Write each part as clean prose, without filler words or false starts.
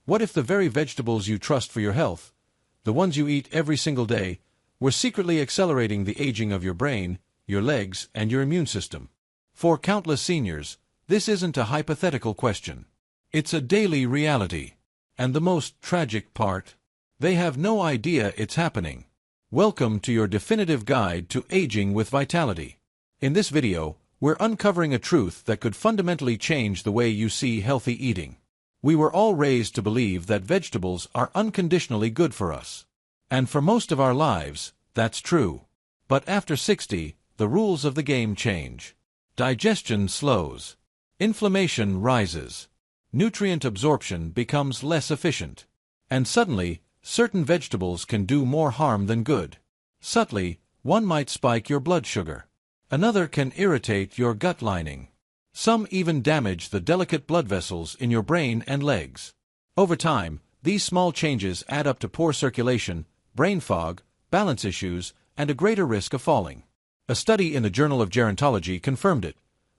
What if the very vegetables you trust for your health, the ones you eat every single day, were secretly accelerating the aging of your brain, your legs, and your immune system? For countless seniors, this isn't a hypothetical question. It's a daily reality. And the most tragic part? They have no idea it's happening. Welcome to your definitive guide to aging with vitality. In this video, we're uncovering a truth that could fundamentally change the way you see healthy eating. We were all raised to believe that vegetables are unconditionally good for us. And for most of our lives, that's true. But after 60, the rules of the game change. Digestion slows. Inflammation rises. Nutrient absorption becomes less efficient. And suddenly, certain vegetables can do more harm than good. Subtly, one might spike your blood sugar. Another can irritate your gut lining. Some even damage the delicate blood vessels in your brain and legs. Over time, these small changes add up to poor circulation, brain fog, balance issues, and a greater risk of falling. A study in the Journal of Gerontology confirmed it.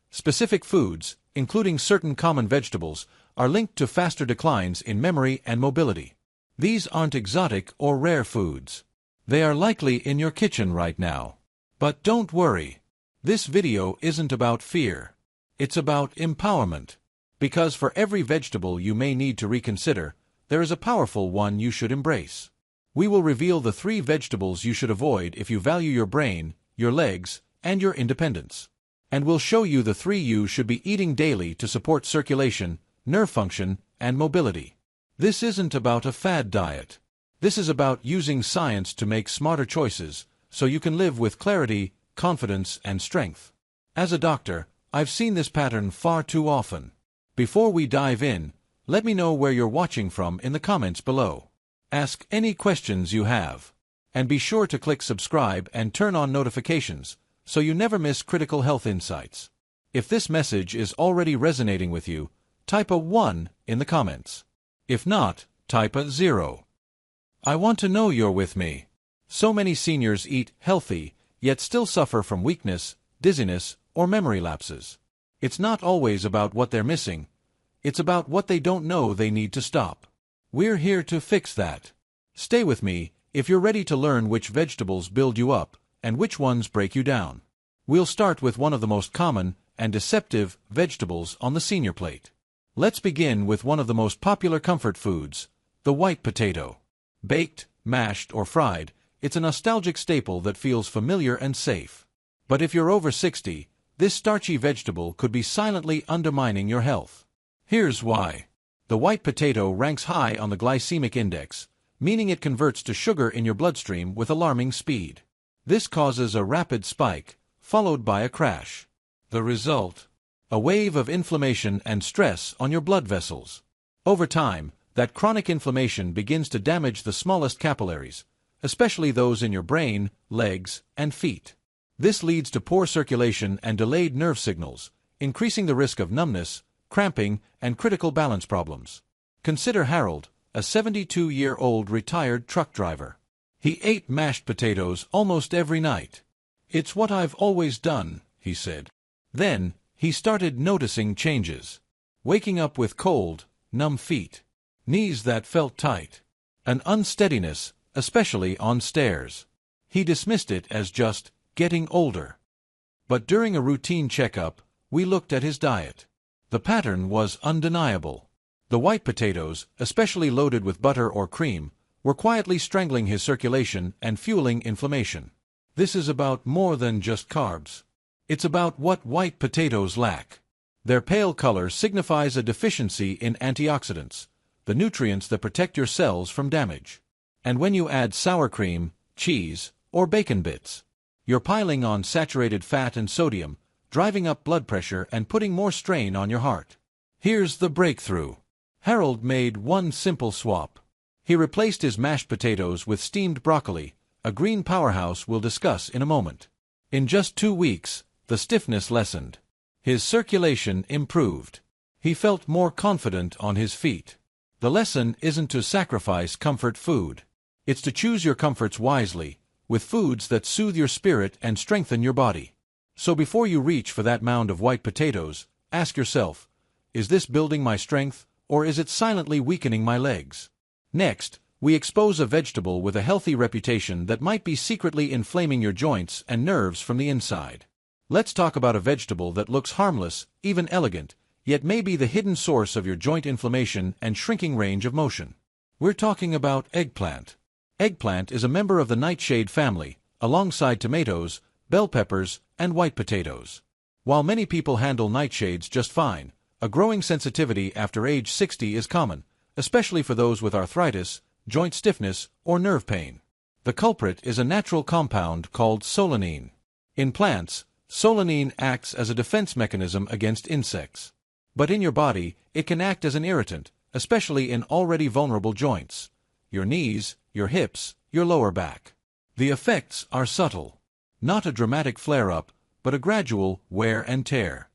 Specific foods, including certain common vegetables, are linked to faster declines in memory and mobility. These aren't exotic or rare foods. They are likely in your kitchen right now. But don't worry. This video isn't about fear. It's about empowerment. Because for every vegetable you may need to reconsider, there is a powerful one you should embrace. We will reveal the 3 vegetables you should avoid if you value your brain, your legs, and your independence. And we'll show you the 3 you should be eating daily to support circulation, nerve function, and mobility. This isn't about a fad diet. This is about using science to make smarter choices, so you can live with clarity, confidence, and strength. As a doctor, I've seen this pattern far too often. Before we dive in, let me know where you're watching from in the comments below. Ask any questions you have. And be sure to click subscribe and turn on notifications, so you never miss critical health insights. If this message is already resonating with you, type a 1 in the comments. If not, type a 0. I want to know you're with me. So many seniors eat healthy, yet still suffer from weakness, dizziness, or memory lapses. It's not always about what they're missing. It's about what they don't know they need to stop. We're here to fix that. Stay with me if you're ready to learn which vegetables build you up and which ones break you down. We'll start with one of the most common and deceptive vegetables on the senior plate. Let's begin with one of the most popular comfort foods, the white potato. Baked, mashed, or fried, it's a nostalgic staple that feels familiar and safe. But if you're over 60, this starchy vegetable could be silently undermining your health. Here's why. The white potato ranks high on the glycemic index, meaning it converts to sugar in your bloodstream with alarming speed. This causes a rapid spike, followed by a crash. The result? A wave of inflammation and stress on your blood vessels. Over time, that chronic inflammation begins to damage the smallest capillaries, especially those in your brain, legs, and feet. This leads to poor circulation and delayed nerve signals, increasing the risk of numbness, cramping, and critical balance problems. Consider Harold, a 72-year-old retired truck driver. He ate mashed potatoes almost every night. "It's what I've always done," he said. Then, he started noticing changes. Waking up with cold, numb feet. Knees that felt tight. An unsteadiness, especially on stairs. He dismissed it as just getting older. But during a routine checkup, we looked at his diet. The pattern was undeniable. The white potatoes, especially loaded with butter or cream, were quietly strangling his circulation and fueling inflammation. This is about more than just carbs. It's about what white potatoes lack. Their pale color signifies a deficiency in antioxidants, the nutrients that protect your cells from damage. And when you add sour cream, cheese, or bacon bits, you're piling on saturated fat and sodium, driving up blood pressure and putting more strain on your heart. Here's the breakthrough. Harold made one simple swap. He replaced his mashed potatoes with steamed broccoli, a green powerhouse we'll discuss in a moment. In just 2 weeks, the stiffness lessened. His circulation improved. He felt more confident on his feet. The lesson isn't to sacrifice comfort food. It's to choose your comforts wisely, with foods that soothe your spirit and strengthen your body. So before you reach for that mound of white potatoes, ask yourself, is this building my strength or is it silently weakening my legs? Next, we expose a vegetable with a healthy reputation that might be secretly inflaming your joints and nerves from the inside. Let's talk about a vegetable that looks harmless, even elegant, yet may be the hidden source of your joint inflammation and shrinking range of motion. We're talking about eggplant. Eggplant is a member of the nightshade family, alongside tomatoes, bell peppers, and white potatoes. While many people handle nightshades just fine, a growing sensitivity after age 60 is common, especially for those with arthritis, joint stiffness, or nerve pain. The culprit is a natural compound called solanine. In plants, solanine acts as a defense mechanism against insects. But in your body, it can act as an irritant, especially in already vulnerable joints: your knees, your hips, your lower back. The effects are subtle. Not a dramatic flare-up, but a gradual wear and tear.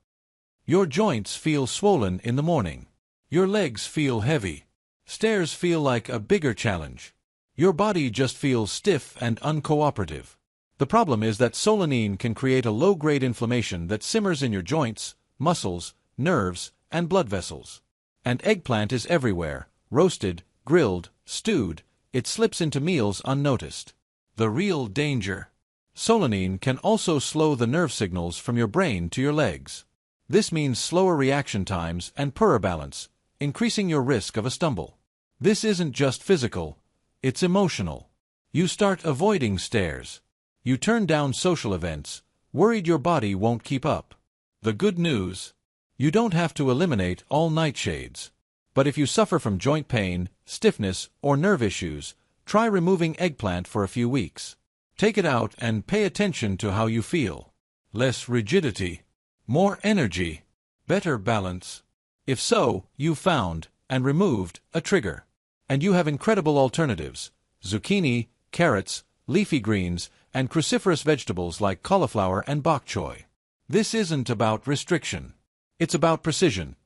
Your joints feel swollen in the morning. Your legs feel heavy. Stairs feel like a bigger challenge. Your body just feels stiff and uncooperative. The problem is that solanine can create a low-grade inflammation that simmers in your joints, muscles, nerves, and blood vessels. And eggplant is everywhere: roasted, grilled, stewed. It slips into meals unnoticed. The real danger. Solanine can also slow the nerve signals from your brain to your legs. This means slower reaction times and poorer balance, increasing your risk of a stumble. This isn't just physical, it's emotional. You start avoiding stairs. You turn down social events, worried your body won't keep up. The good news: you don't have to eliminate all nightshades. But if you suffer from joint pain, stiffness, or nerve issues, try removing eggplant for a few weeks. Take it out and pay attention to how you feel. Less rigidity, more energy, better balance. If so, you've found and removed a trigger. And you have incredible alternatives: zucchini, carrots, leafy greens, and cruciferous vegetables like cauliflower and bok choy. This isn't about restriction. It's about precision,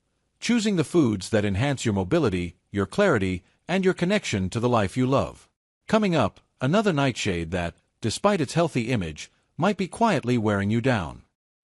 choosing the foods that enhance your mobility, your clarity, and your connection to the life you love. Coming up, another nightshade that, despite its healthy image, might be quietly wearing you down.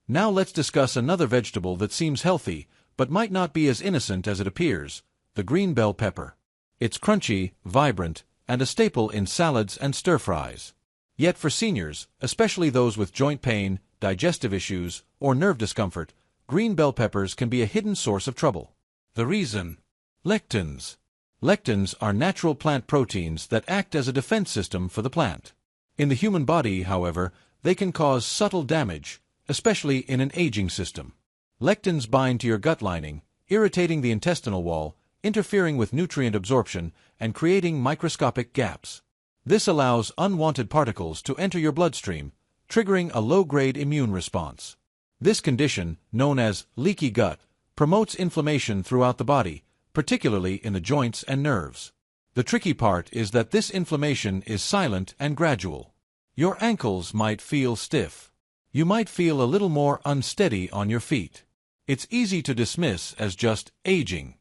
Now let's discuss another vegetable that seems healthy, but might not be as innocent as it appears: the green bell pepper. It's crunchy, vibrant, and a staple in salads and stir-fries. Yet for seniors, especially those with joint pain, digestive issues, or nerve discomfort, green bell peppers can be a hidden source of trouble. The reason? Lectins. Lectins are natural plant proteins that act as a defense system for the plant. In the human body, however, they can cause subtle damage, especially in an aging system. Lectins bind to your gut lining, irritating the intestinal wall, interfering with nutrient absorption, and creating microscopic gaps. This allows unwanted particles to enter your bloodstream, triggering a low-grade immune response. This condition, known as leaky gut, promotes inflammation throughout the body, particularly in the joints and nerves. The tricky part is that this inflammation is silent and gradual. Your ankles might feel stiff. You might feel a little more unsteady on your feet. It's easy to dismiss as just aging.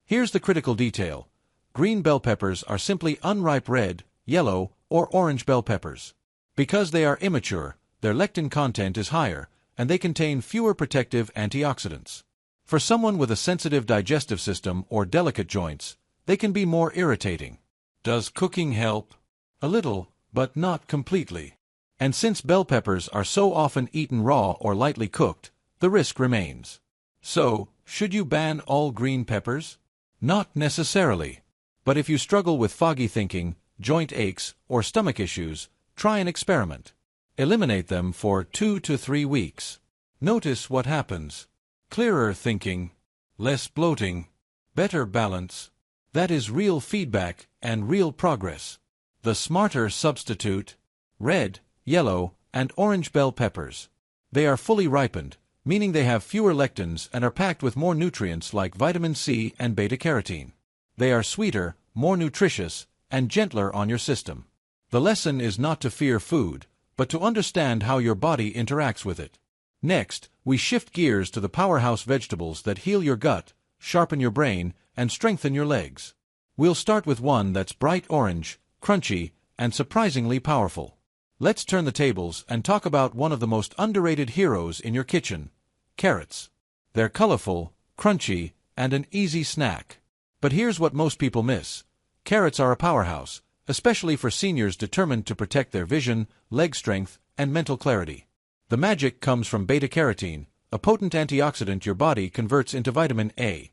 Here's the critical detail: green bell peppers are simply unripe red, yellow, or orange bell peppers. Because they are immature, their lectin content is higher, and they contain fewer protective antioxidants. For someone with a sensitive digestive system or delicate joints, they can be more irritating. Does cooking help? A little, but not completely. And since bell peppers are so often eaten raw or lightly cooked, the risk remains. So, should you ban all green peppers? Not necessarily. But if you struggle with foggy thinking, joint aches, or stomach issues, try an experiment. Eliminate them for 2 to 3 weeks. Notice what happens. Clearer thinking, less bloating, better balance. That is real feedback and real progress. The smarter substitute: red, yellow, and orange bell peppers. They are fully ripened, meaning they have fewer lectins and are packed with more nutrients like vitamin C and beta-carotene. They are sweeter, more nutritious, and gentler on your system. The lesson is not to fear food, but to understand how your body interacts with it. Next, we shift gears to the powerhouse vegetables that heal your gut, sharpen your brain, and strengthen your legs. We'll start with one that's bright orange, crunchy, and surprisingly powerful. Let's turn the tables and talk about one of the most underrated heroes in your kitchen: carrots. They're colorful, crunchy, and an easy snack. But here's what most people miss. Carrots are a powerhouse, especially for seniors determined to protect their vision, leg strength, and mental clarity. The magic comes from beta-carotene, a potent antioxidant your body converts into vitamin A.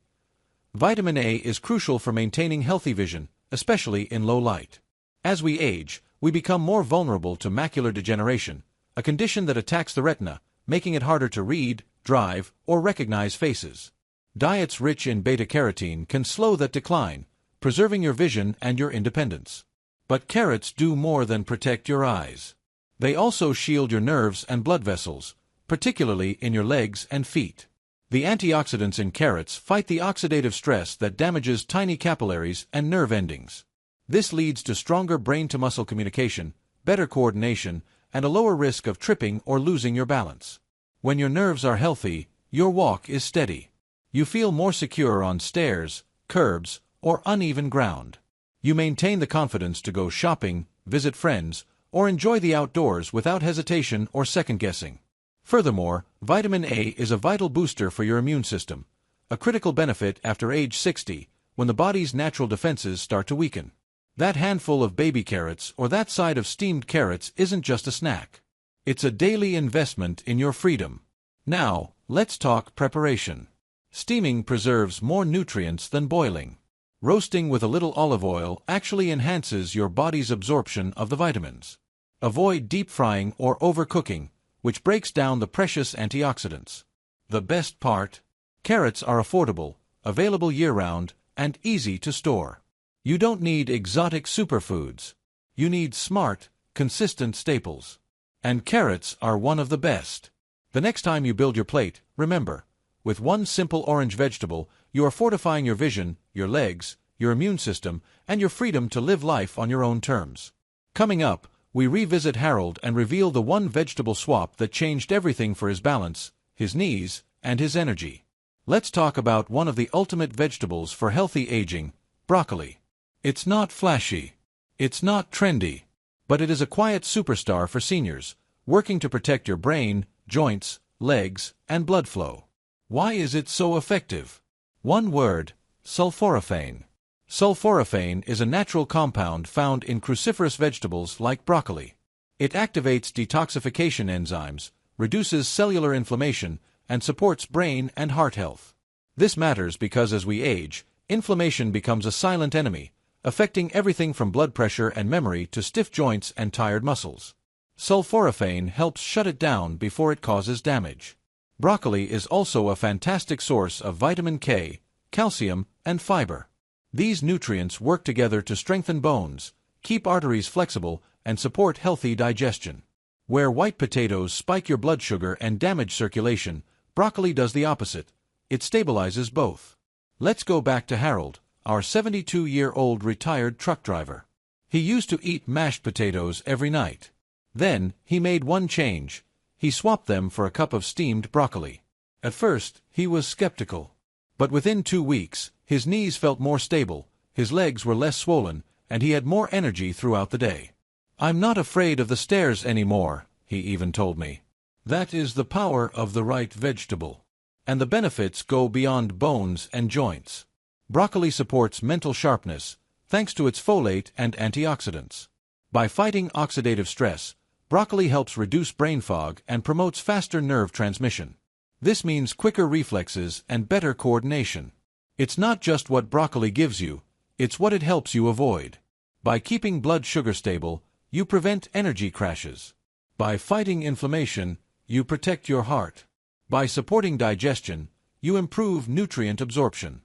Vitamin A is crucial for maintaining healthy vision, especially in low light. As we age, we become more vulnerable to macular degeneration, a condition that attacks the retina, making it harder to read, drive, or recognize faces. Diets rich in beta-carotene can slow that decline, preserving your vision and your independence. But carrots do more than protect your eyes. They also shield your nerves and blood vessels, particularly in your legs and feet. The antioxidants in carrots fight the oxidative stress that damages tiny capillaries and nerve endings. This leads to stronger brain-to-muscle communication, better coordination, and a lower risk of tripping or losing your balance. When your nerves are healthy, your walk is steady. You feel more secure on stairs, curbs, or uneven ground. You maintain the confidence to go shopping, visit friends, or enjoy the outdoors without hesitation or second-guessing. Furthermore, vitamin A is a vital booster for your immune system, a critical benefit after age 60, when the body's natural defenses start to weaken. That handful of baby carrots or that side of steamed carrots isn't just a snack. It's a daily investment in your freedom. Now, let's talk preparation. Steaming preserves more nutrients than boiling. Roasting with a little olive oil actually enhances your body's absorption of the vitamins. Avoid deep frying or overcooking, which breaks down the precious antioxidants. The best part? Carrots are affordable, available year-round, and easy to store. You don't need exotic superfoods. You need smart, consistent staples. And carrots are one of the best. The next time you build your plate, remember, with one simple orange vegetable, you are fortifying your vision, your legs, your immune system, and your freedom to live life on your own terms. Coming up, we revisit Harold and reveal the one vegetable swap that changed everything for his balance, his knees, and his energy. Let's talk about one of the ultimate vegetables for healthy aging, broccoli. It's not flashy. It's not trendy. But it is a quiet superstar for seniors, working to protect your brain, joints, legs, and blood flow. Why is it so effective? One word: sulforaphane. Sulforaphane is a natural compound found in cruciferous vegetables like broccoli. It activates detoxification enzymes, reduces cellular inflammation, and supports brain and heart health. This matters because as we age, inflammation becomes a silent enemy, affecting everything from blood pressure and memory to stiff joints and tired muscles. Sulforaphane helps shut it down before it causes damage. Broccoli is also a fantastic source of vitamin K, calcium, and fiber. These nutrients work together to strengthen bones, keep arteries flexible, and support healthy digestion. Where white potatoes spike your blood sugar and damage circulation, broccoli does the opposite. It stabilizes both. Let's go back to Harold, our 72-year-old retired truck driver. He used to eat mashed potatoes every night. Then, he made one change. He swapped them for a cup of steamed broccoli. At first, he was skeptical. But within 2 weeks, his knees felt more stable, his legs were less swollen, and he had more energy throughout the day. "I'm not afraid of the stairs anymore," he even told me. That is the power of the right vegetable. And the benefits go beyond bones and joints. Broccoli supports mental sharpness, thanks to its folate and antioxidants. By fighting oxidative stress, broccoli helps reduce brain fog and promotes faster nerve transmission. This means quicker reflexes and better coordination. It's not just what broccoli gives you, it's what it helps you avoid. By keeping blood sugar stable, you prevent energy crashes. By fighting inflammation, you protect your heart. By supporting digestion, you improve nutrient absorption.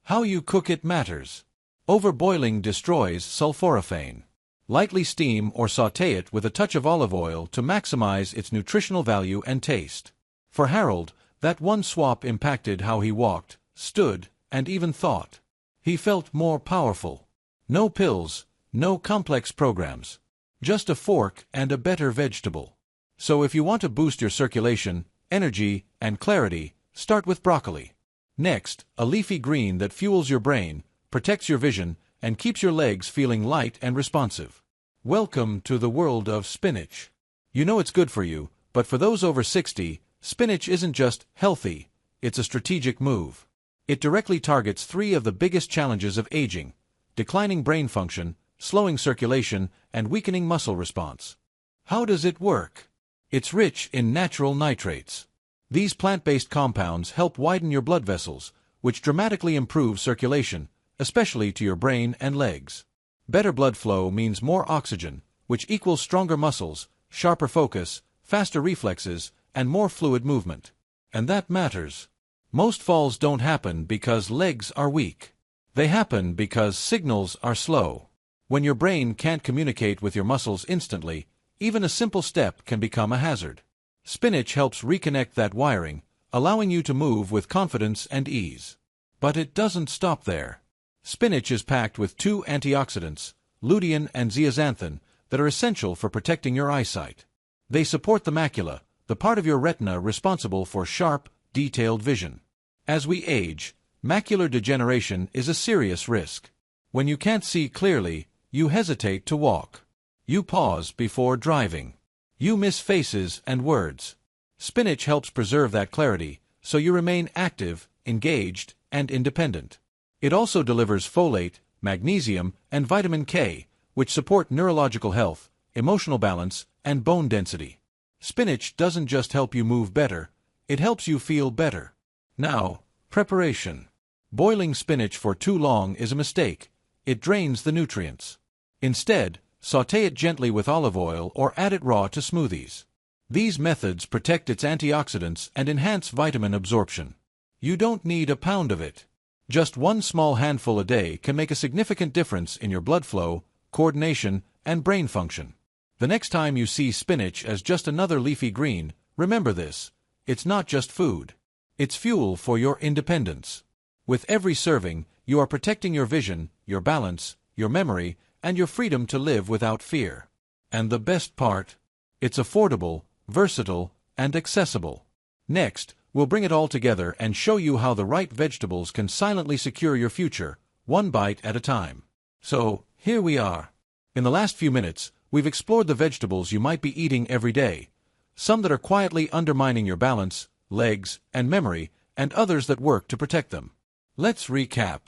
How you cook it matters. Overboiling destroys sulforaphane. Lightly steam or sauté it with a touch of olive oil to maximize its nutritional value and taste. For Harold, that one swap impacted how he walked, stood, and even thought. He felt more powerful. No pills, no complex programs. Just a fork and a better vegetable. So if you want to boost your circulation, energy, and clarity, start with broccoli. Next, a leafy green that fuels your brain, protects your vision, and keeps your legs feeling light and responsive. Welcome to the world of spinach. You know it's good for you, but for those over 60, spinach isn't just healthy, it's a strategic move. It directly targets three of the biggest challenges of aging: declining brain function, slowing circulation, and weakening muscle response. How does it work? It's rich in natural nitrates. These plant-based compounds help widen your blood vessels, which dramatically improve circulation, especially to your brain and legs. Better blood flow means more oxygen, which equals stronger muscles, sharper focus, faster reflexes, and more fluid movement. And that matters. Most falls don't happen because legs are weak. They happen because signals are slow. When your brain can't communicate with your muscles instantly, even a simple step can become a hazard. Spinach helps reconnect that wiring, allowing you to move with confidence and ease. But it doesn't stop there. Spinach is packed with two antioxidants, lutein and zeaxanthin, that are essential for protecting your eyesight. They support the macula, the part of your retina responsible for sharp, detailed vision. As we age, macular degeneration is a serious risk. When you can't see clearly, you hesitate to walk. You pause before driving. You miss faces and words. Spinach helps preserve that clarity, so you remain active, engaged, and independent. It also delivers folate, magnesium, and vitamin K, which support neurological health, emotional balance, and bone density. Spinach doesn't just help you move better, it helps you feel better. Now, preparation. Boiling spinach for too long is a mistake. It drains the nutrients. Instead, sauté it gently with olive oil or add it raw to smoothies. These methods protect its antioxidants and enhance vitamin absorption. You don't need a pound of it. Just one small handful a day can make a significant difference in your blood flow, coordination, and brain function. The next time you see spinach as just another leafy green, remember this: it's not just food. It's fuel for your independence. With every serving, you are protecting your vision, your balance, your memory, and your freedom to live without fear. And the best part? It's affordable, versatile, and accessible. Next, we'll bring it all together and show you how the right vegetables can silently secure your future, one bite at a time. So, here we are. In the last few minutes, we've explored the vegetables you might be eating every day, some that are quietly undermining your balance, legs, and memory, and others that work to protect them. Let's recap.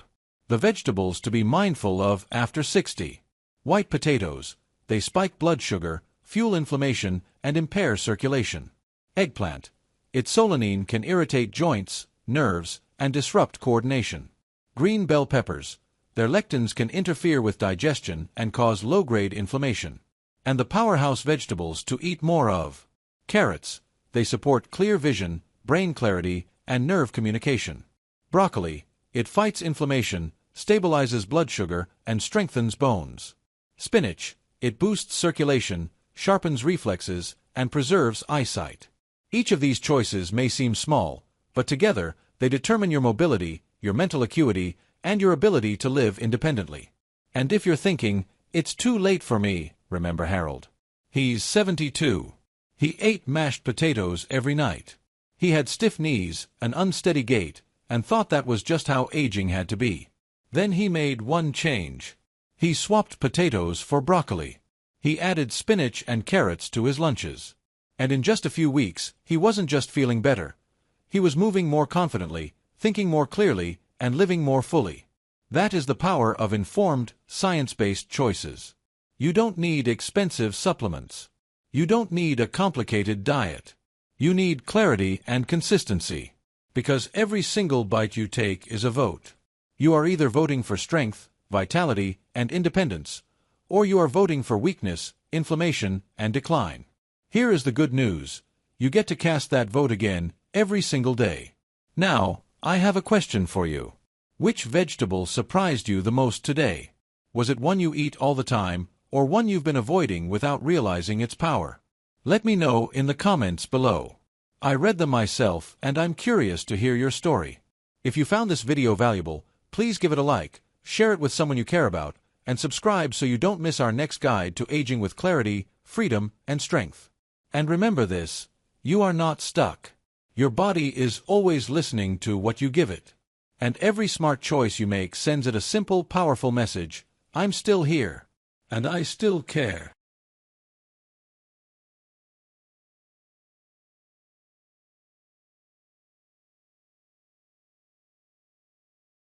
The vegetables to be mindful of after 60. White potatoes. They spike blood sugar, fuel inflammation, and impair circulation. Eggplant. Its solanine can irritate joints, nerves, and disrupt coordination. Green bell peppers. Their lectins can interfere with digestion and cause low-grade inflammation. And the powerhouse vegetables to eat more of. Carrots. They support clear vision, brain clarity, and nerve communication. Broccoli. It fights inflammation, stabilizes blood sugar, and strengthens bones. Spinach. It boosts circulation, sharpens reflexes, and preserves eyesight. Each of these choices may seem small, but together they determine your mobility, your mental acuity, and your ability to live independently. And if you're thinking, it's too late for me, remember Harold. He's 72. He ate mashed potatoes every night. He had stiff knees, an unsteady gait, and thought that was just how aging had to be. Then he made one change. He swapped potatoes for broccoli. He added spinach and carrots to his lunches. And in just a few weeks, he wasn't just feeling better. He was moving more confidently, thinking more clearly, and living more fully. That is the power of informed, science-based choices. You don't need expensive supplements. You don't need a complicated diet. You need clarity and consistency. Because every single bite you take is a vote. You are either voting for strength, vitality, and independence, or you are voting for weakness, inflammation, and decline. Here is the good news. You get to cast that vote again every single day. Now, I have a question for you. Which vegetable surprised you the most today? Was it one you eat all the time, or one you've been avoiding without realizing its power? Let me know in the comments below. I read them myself, and I'm curious to hear your story. If you found this video valuable, please give it a like, share it with someone you care about, and subscribe so you don't miss our next guide to aging with clarity, freedom, and strength. And remember this: you are not stuck. Your body is always listening to what you give it. And every smart choice you make sends it a simple, powerful message: I'm still here. And I still care.